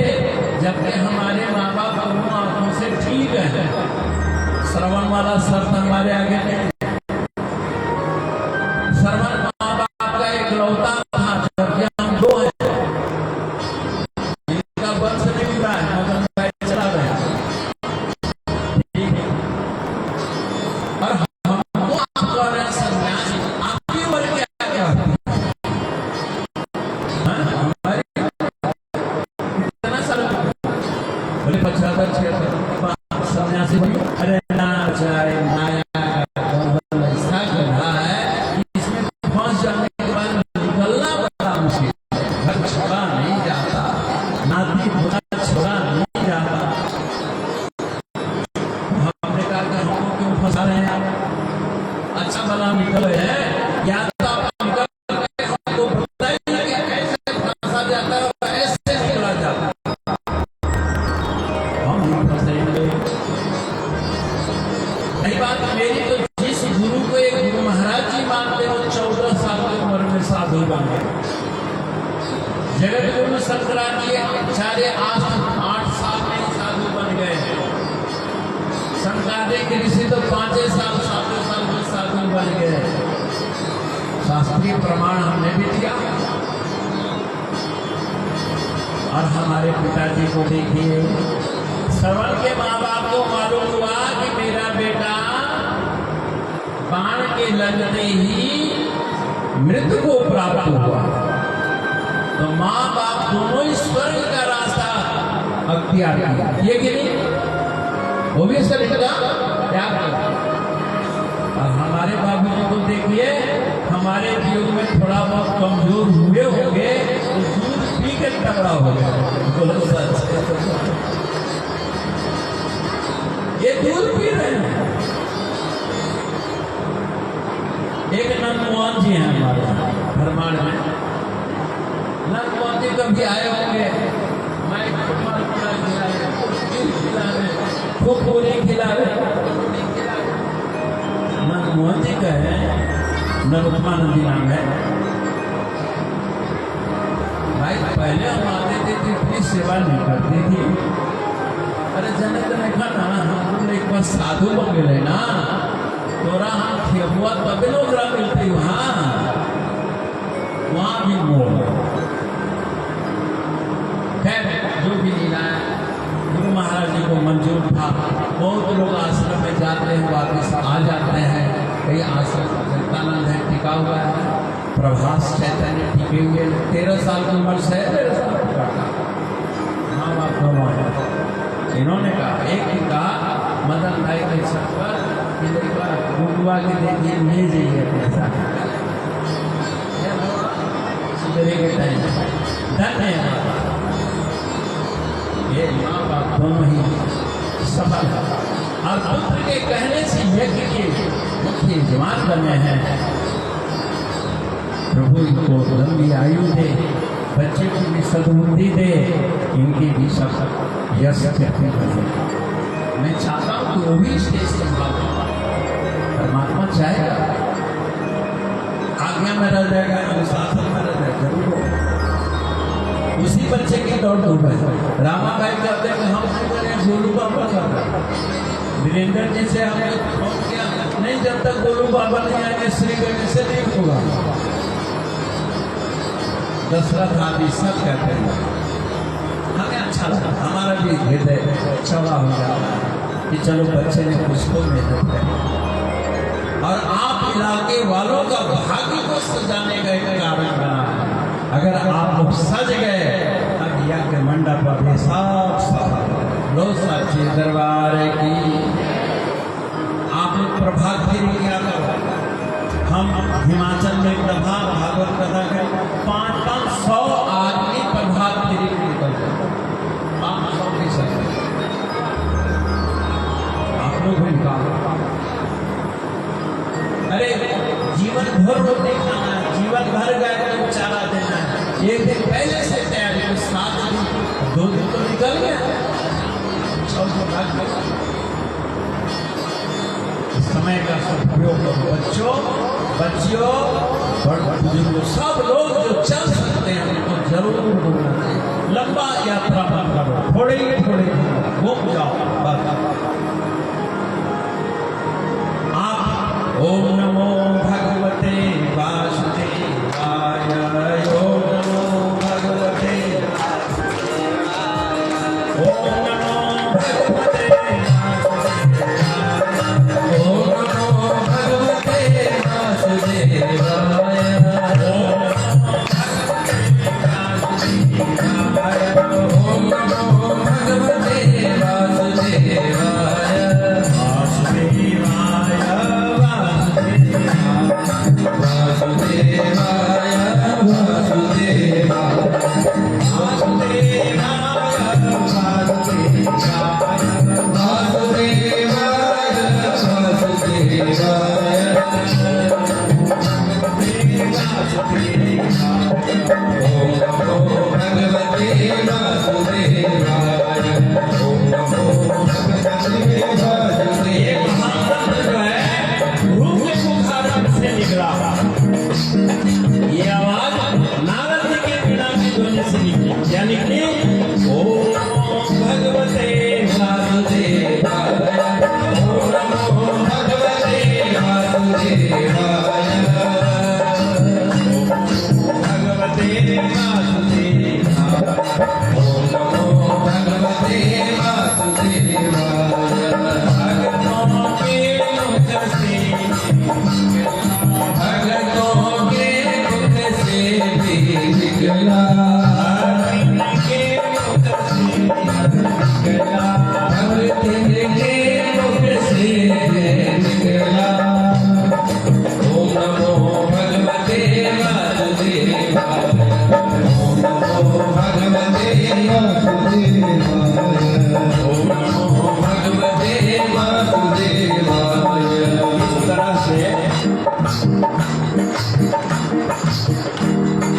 जबकि हमारे माँ बाप दोनों आंखों से ठीक है। श्रवण वाला शर्त हमारे आगे नहीं। श्रवण माँ बाप का एक लौता था, जबकि हम दो हैं। इनका वंश नहीं रहा है, मगन भाई चला रहे हैं, ठीक है। और हमको आप कह रहे हैं सन्यासी, आपकी उम्र क्या होती है? हमारी कितना साल? बोले 75 76। सन्यासी अरे ना जाए माया जगत गुरु शंकराचार्य 8 साल में साधु बन गए। शंकराचार्य ऋषि तो 5 साल 7 साल में साधु बन गए। शास्त्रीय प्रमाण हमने भी दिया। और हमारे पिताजी को देखिए, श्रवण के माँ बाप को मालूम हुआ कि मेरा बेटा बाण के लगते ही मृत्यु को प्राप्त हुआ, तो माँ बाप दोनों ही स्वर्ग का रास्ता अख्तियार किया। ये कि नहीं? वो भी स्वर्ग का त्याग किया। और हमारे बाबू जी को देखिए, हमारे जीवन में थोड़ा बहुत कमजोर हुए होंगे तो दूध पी के तगड़ा हो गया। बोलो सच, ये दूध पी रहे हैं। एक नंदमोहन जी हैं हमारे धर्माड़ में। नंदमोहन जी कभी आए होंगे, मैं खूब पूरी खिला रहे। नंदमोहन जी का है, नरोत्तमा नंदी नाम है भाई। पहले हम आते थे तो इतनी सेवा नहीं करती थी। अरे जनक ने कहा ना, हम एक बार साधु बन गए ना, तोरा हम खेबुआ तबे लोग मिलते वहां भी मोह। खैर जो भी लीला गुरु महाराज जी को मंजूर था। बहुत लोग आश्रम में जाते हैं, वापिस आ जाते हैं। कई आश्रम सत्यानंद है टिका हुआ है, प्रभास चैतन्य टिके हुए। 13 साल की उम्र से 13 साल का माँ बाप दोनों है। इन्होंने कहा, एक ही कहा मदन भाई के सब पर गुरुआ के देखिए ले जाइए अपने साथ के टाइम। धन्यवाद। ये माँ बाप दोनों ही सफल और पुत्र के कहने से यज्ञ के मुख्य यजमान बने हैं। प्रभु इनको लंबी आयु दे, बच्चे की भी सद्बुद्धि दे, इनकी भी सब यश बने। मैं चाहता हूँ कि वो भी स्टेज संभाले। परमात्मा चाहेगा, आज्ञा में रह जाएगा, अनुशासन में रह जाएगा, जरूर उसी बच्चे की दौड़ दौड़ है। रामा भाई कहते हैं कि हम गोलू बाबा कर रहे, वीरेंद्र जी से हमने फोन किया, नहीं जब तक गोलू बाबा नहीं आएंगे श्री गणेश से नहीं होगा। दशरथ आदि सब कहते हैं, हमें अच्छा लगा, हमारा भी हृदय चौड़ा हो जाता है कि चलो बच्चे ने कुछ तो मेहनत है। और आप इलाके वालों का भाग्य को सजाने का एक कारण बना है। अगर आप लोग सज गए, अब यज्ञ मंडप पर साफ साफ लो सच्चे दरबार की। आप लोग प्रभात फेरी क्या करो, हम हिमाचल में प्रभा भागवत कथा के 500 आदमी प्रभात फेरी निकलते, 500 की संख्या। आप लोग भी निकालो। अरे जीवन भर रोटी खाना है, जीवन भर गाय को चारा देना है, एक दिन पहले से तैयारी हो। 7 दिन 2 दिन तो निकल गया, 6 दिन भाग गया। समय का सदुपयोग करो। बच्चों बच्चियों बुजुर्गों सब लोग जो चल सकते हैं उनको जरूर घूमना चाहिए। लंबा यात्रा मत करो, थोड़े थोड़े घूम जाओ बस। आप ओम नमो भगवते वासुदेवाय, ओम नमो भगवते, ओम नमो भगवते वासुदेवाय, ओम नमो भगवते वासुदेवाय, ओम नमो भगवते वासुदेवाय, वासुदेवाय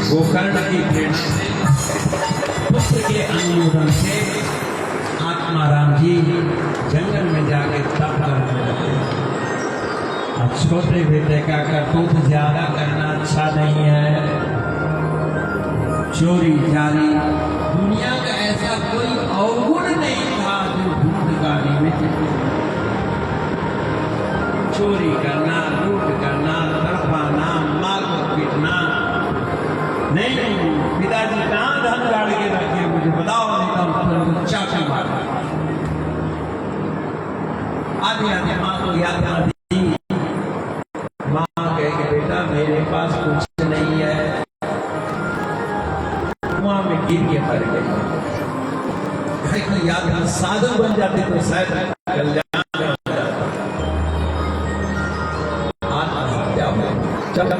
गोकर्ण की प्रेरणा से, पुत्र के अनुमोदन से आत्माराम जी जंगल में जाके तप करने लगे। अब छोटे बेटे का करतूत ज्यादा करना अच्छा नहीं है। चोरी जारी, दुनिया का ऐसा कोई अवगुण नहीं था जो भूतकाली में चोरी करना, लूट करना, तड़पाना, मार पीटना नहीं। पिताजी कहाँ धन गाड़ के रखे मुझे बताओ, नहीं तो चाचा मार। आधी आधी माँ को याद ना दी। माँ कहे कि बेटा मेरे पास कुछ नहीं है, कुआं में गिर के मर गई। याद ना, साधु बन जाते तो शायद कल्याण हो जाता। आत्महत्या हो। चलो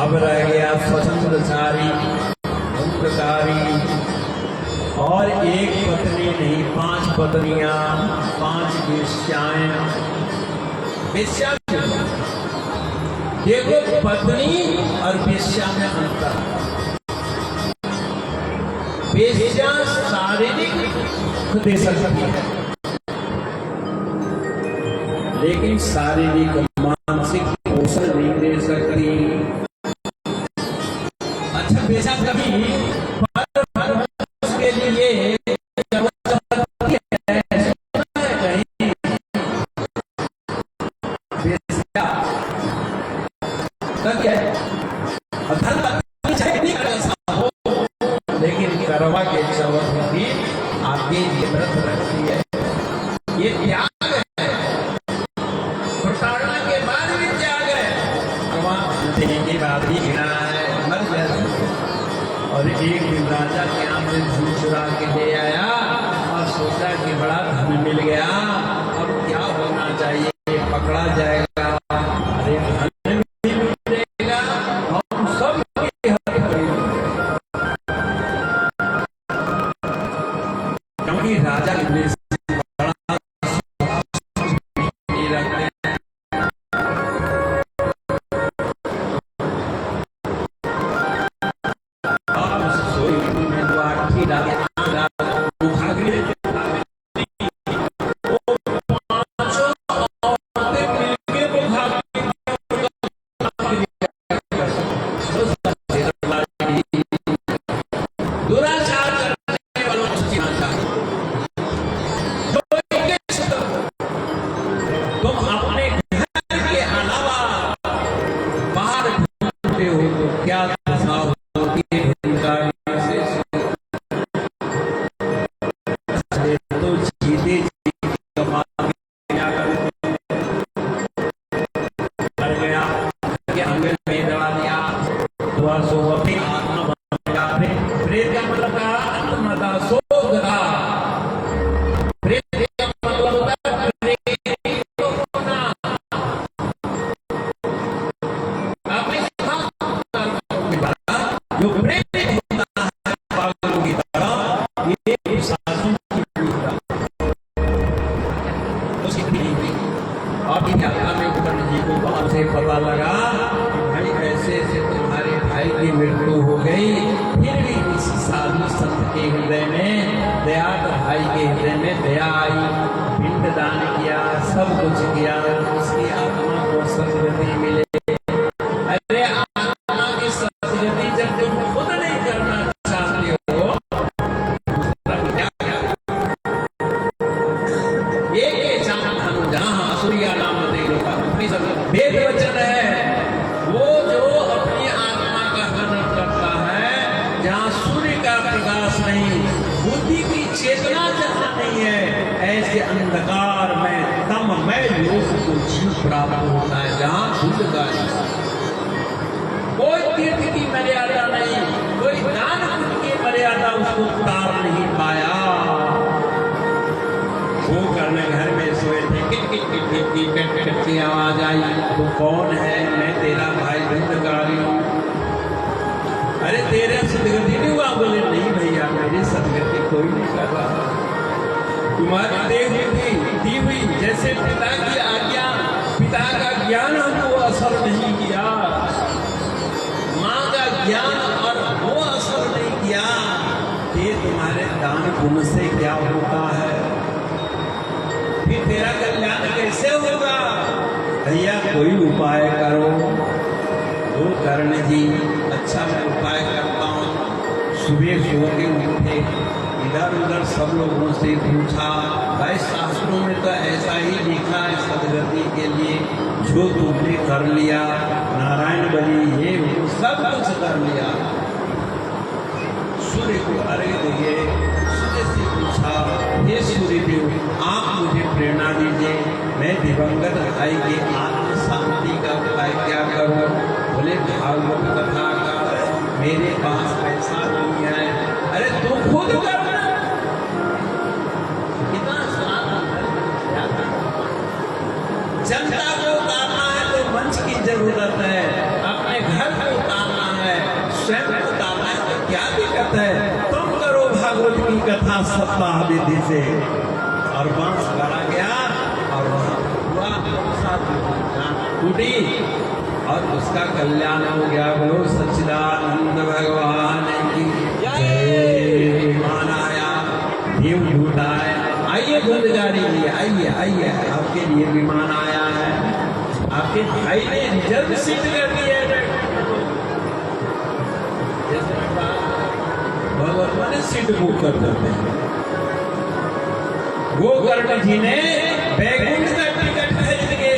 अब रह गया स्वतंत्रचारी, अंतकारी, और एक पत्नी नहीं 5 पत्नियां, 5 वेश्याएं। वेश्या देखो, पत्नी और वेश्या में अंतर। वेश्या शारीरिक सुख दे सकती है, लेकिन शारीरिक मानसिक पोषण नहीं दे सकती। अच्छा, वेश्या कभी उसके लिए लेकिन करवा के चौथ में भी आगे ये व्रत रखती है। ये त्याग है, प्रताड़ना के बाद भी त्याग है। के बाद भी घिरा है, मर जाए। और एक दिन राजा के यहाँ से धन चुरा के ले आया और सोचा कि बड़ा धन मिल गया, अब क्या होना चाहिए, पकड़ा जाएगा। अरे धन मिलेगा, हम सब क्योंकि राजा के कुछ नहीं हुई। और यात्रा में उपकरण जी को वहां से पता लगा कि भाई ऐसे ऐसे तुम्हारे भाई की मृत्यु हो गई, फिर भी किसी साधु संत के हृदय में दया, भाई के हृदय में दया आई, पिंड दान किया, सब कुछ किया, उसकी आत्मा को सदगति मिले। अरे आत्मा की सदगति जब तुम खुद नहीं करना चाहते हो, वेद वचन है, वो जो अपनी आत्मा का हनन करता है, जहाँ सूर्य का प्रकाश नहीं, बुद्धि की चेतना जहाँ नहीं है, ऐसे अंधकार में तममय लोक को जीव प्राप्त होता है, जहाँ शुद्ध का कोई तीर्थ की मर्यादा नहीं, कोई दान पुण्य की मर्यादा उसको उतार नहीं पाया। वो करने घर में सोए थे, kit kit kit kit kit kit kit की आवाज आई, तो कौन है? मैं तेरा भाई धुंधकारी हूँ। अरे तेरे सदगति नहीं हुआ? बोले नहीं भैया, मेरी सदगति कोई नहीं कर रहा, तुम्हारी दी हुई जैसे पिता की आज्ञा, पिता का ज्ञान हमको असर नहीं किया, माँ का ज्ञान और वो असर नहीं किया, ये तुम्हारे दान पुण्य से क्या होता है? फिर तेरा कल्याण कैसे होगा? भैया कोई उपाय करो। वो कर्ण जी, अच्छा मैं उपाय करता हूँ। सुबह सो के उठे, इधर उधर सब लोगों से पूछा, भाई शास्त्रों में तो ऐसा ही लिखा है सदगति के लिए, जो तुमने कर लिया, नारायण बलि ये वो सब कुछ कर लिया। सूर्य को अर्घ्य दिए, सूर्य से पूछा, हे सूर्य देव आप मुझे प्रेरणा दीजिए, मैं दिवंगत भाई की आत्म शांति का उपाय क्या करूं? बोले भागवत कथा का, मेरे पास पैसा नहीं है। अरे तू खुद करना, कितना जनता को उतारना है तो मंच की जरूरत है, अपने घर को उतारना है, स्वयं को उतारना है तो क्या दिक्कत है? तुम करो भागवत की कथा सप्ताह विधि से। और वंश करा गया और वहां टूटी और उसका कल्याण हो गया। बोलो सच्चिदानंद भगवान की जय। विमान आया, देव झूठ आया, आइए धुंधकारी जी, आइए आइए, आपके लिए विमान आया है, आपके भाई ने रिजर्व सीट कर दी है। भगवान ने सीट बुक कर देते हैं। गोकर्ण जी ने बैकुंठ का टिकट खरीद के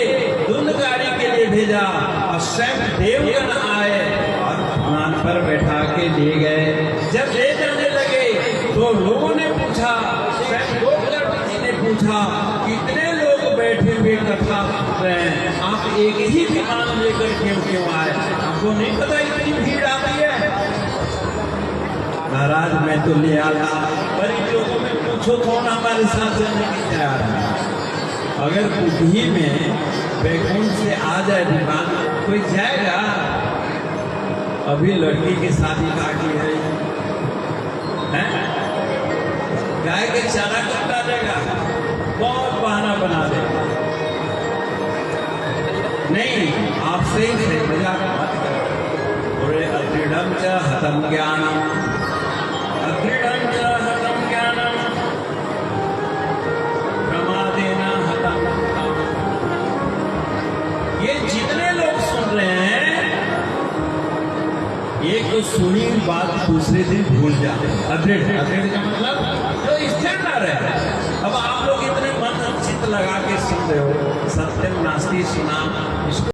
धुंधकारी के लिए भेजा और स्वयं देवगण आए और विमान पर बैठा के ले गए। जब ले जाने लगे तो लोगों ने पूछा, स्वयं गोकर्ण जी ने पूछा, कितने लोग बैठे हुए कथा सुन रहे हैं, आप एक ही विमान लेकर क्यों आए? आपको नहीं पता इतनी भीड़ आती है? महाराज मैं तो ले आता, पर इन लोगों में पूछो कौन हमारे साथ चलने की तैयार है। अगर बुद्धि में बैकुंठ से आ जाए विमान, कोई जाएगा? अभी लड़की की शादी बाकी है, गाय के चारा कब डालेगा? बहुत बहाना बना देगा। नहीं, आपसे ही से मजाक मत करो। बोले अदृढ़ च हतम ज्ञानम, अदृढ़ च हतम ज्ञानम, प्रमादेन हतम काम। ये जितने लोग सुन रहे हैं, एक तो सुनी बात दूसरे दिन भूल जाते। अदृढ़ का मतलब जो स्थिर न रहे। अब आप लोग इतने मन चित्त लगा के सुन रहे हो, सत्यम नास्ति सुना, इसको